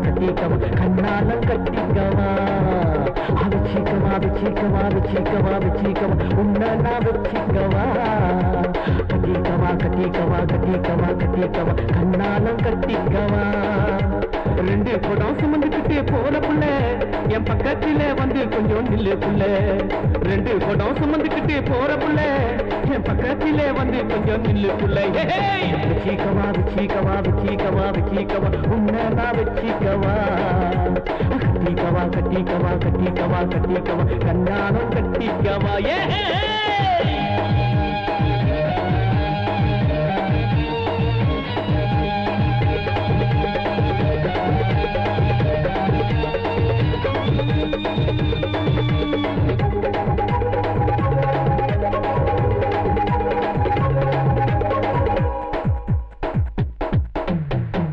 கட்டிக்கவா கண்ணாலம் கட்டிக்கவா வச்சிக்கவா வச்சிக்கவா வச்சிக்கவா வச்சிக்கவா உன்னை நான் வச்சிக்கவா கட்டிக்கவா கட்டிக்கவா கட்டிக்கவா கட்டிக்கவா கண்ணாலம் கட்டிக்கவா ரெண்டு குடம் சுமந்துக்கிட்டு போற புள்ள என் பக்கத்திலே வந்து கொஞ்சம் நில்லு புள்ள ரெண்டு குடம் சுமந்துக்கிட்டு போற புள்ள என் பக்கத்திலே வந்து கொஞ்சம் நில்லு புள்ள வச்சிக்கவா வச்சிக்கவா வச்சிக்கவா வச்சிக்கவா உன்னை நான் வச்சிக்கவா கட்டிக்கவா கட்டிக்கவா கட்டிக்கவா கட்டிக்கவா கண்ணாலம் கட்டிக்கவா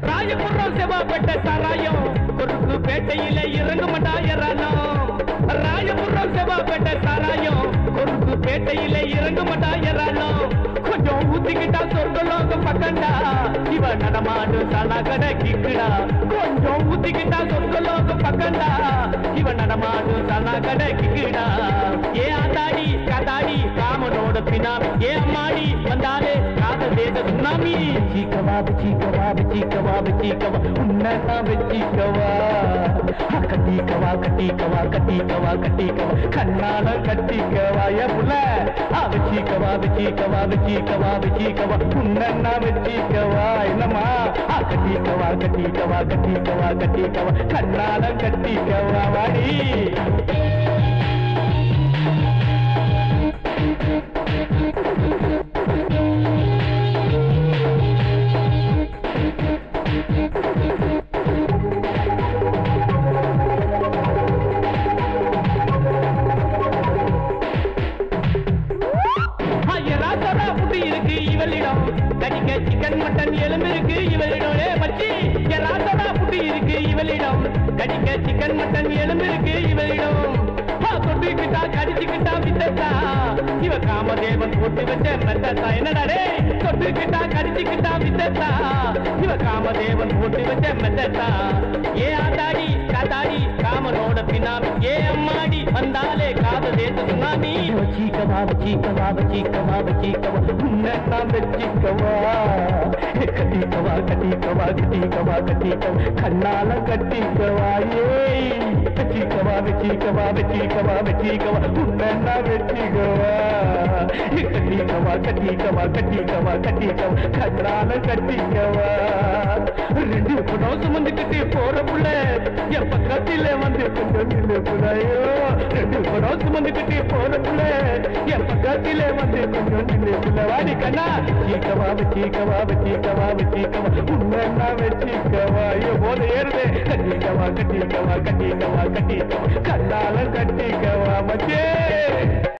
ராயபுரம் சாராயம் கொருக்கு பேட்டையில இறங்க மாட்டாயரானோ ராயபுரம் செவ்வாப்பேட்டை சாராயம் கொருக்கு பேட்டையில இறங்க மாட்டாயரானோ கொஞ்சம் ஊத்திக்கிட்டா சொர்க்கலோகம் பக்கண்டா இவ நடமாடு சனா கடை கிக்குடா கொஞ்சம் ஊத்திக்கிட்டா சொர்க்கலோகம் பக்கண்டா இவ நடமாடு சனா கடை கிக்குடா ஏ ஆத்தாடி காத்தாடி காமனோட பினாமி ஏ அம்மாடி வந்தாலே காதல் தேச சுனாமி சீக்கவா சீக்கவா சீக்கவா சீக்கவா உன்னை நான் வச்சிக்கவா கட்டிக்கவா கட்டிக்கவா கட்டிக்கவா கட்டிக்கவா கண்ணால கட்டிக்கவா என் புள்ள வச்சிக்கவா வச்சிக்கவா வச்சிக்கவா வச்சிக்கவா உன்னை நான் வச்சிக்கவா என்னம்மா கட்டிக்கவா கட்டிக்கவா கட்டிக்கவா கட்டிக்கவா கண்ணால கட்டிக்கவா வாடி இவளிடம் கடிக்க சிக்கன் மட்டன் எலும்பு இருக்கு இவளிடம் மச்சி ராசனா புட்டி இருக்கு இவளிடம் கடிக்க சிக்கன் மட்டன் எலும்பு இருக்கு இவளிடம் தொட்டுக்கிட்டா கடிச்சுக்கிட்டா வித்தா இவ காமதேவன் போட்டு வச்ச மெத்தா என்னடா தொட்டுக்கிட்டா கடிச்சுக்கிட்டா வித்தா இவ காமதேவன் போட்டு வச்ச மெத்தா ஏ ஆத்தாடி காத்தாடி காமனோட பின்னாமி ஏ அம்மாடி வந்தாலே காத தேச சுனாமி வச்சிக்கவா வச்சிக்கவா வச்சிக்கவா வச்சிக்கவா உன்னை நான் வச்சிக்கவா கட்டிக்கவா கட்டிக்கவா கட்டிக்கவா கட்டிக்கவா கண்ணால கட்டிக்கவா ஏய் வச்சிக்கவா வச்சிக்கவா வச்சிக்கவா வச்சிக்கவா உன்னை நான் வச்சிக்கவா கட்டிக்கவா கட்டிக்கவா கட்டிக்கவா கட்டிக்கவா கண்ணால கட்டிக்கவா ரெண்டு குடம் சுமந்துக்கிட்டு போற புள்ள என் பக்கத்தில வந்து கொஞ்சம் நில்லு புள்ளையோ ரெண்டு குடம் சுமந்துக்கிட்டு போற புள்ள என் பக்கத்தில வந்து கொஞ்சம் நில்லு புள்ள வாடி கண்ணா சீக்கவா வச்சிக்கவா வச்சிக்கவா வச்சிக்கவா உன்னை நான் வச்சிக்கவா ஐயோ போத ஏறுதே கட்டிக்கவா கட்டிக்கவா கட்டிக்கவா கட்டிக்கவா கண்ணால கட்டிக்கவா மச்சே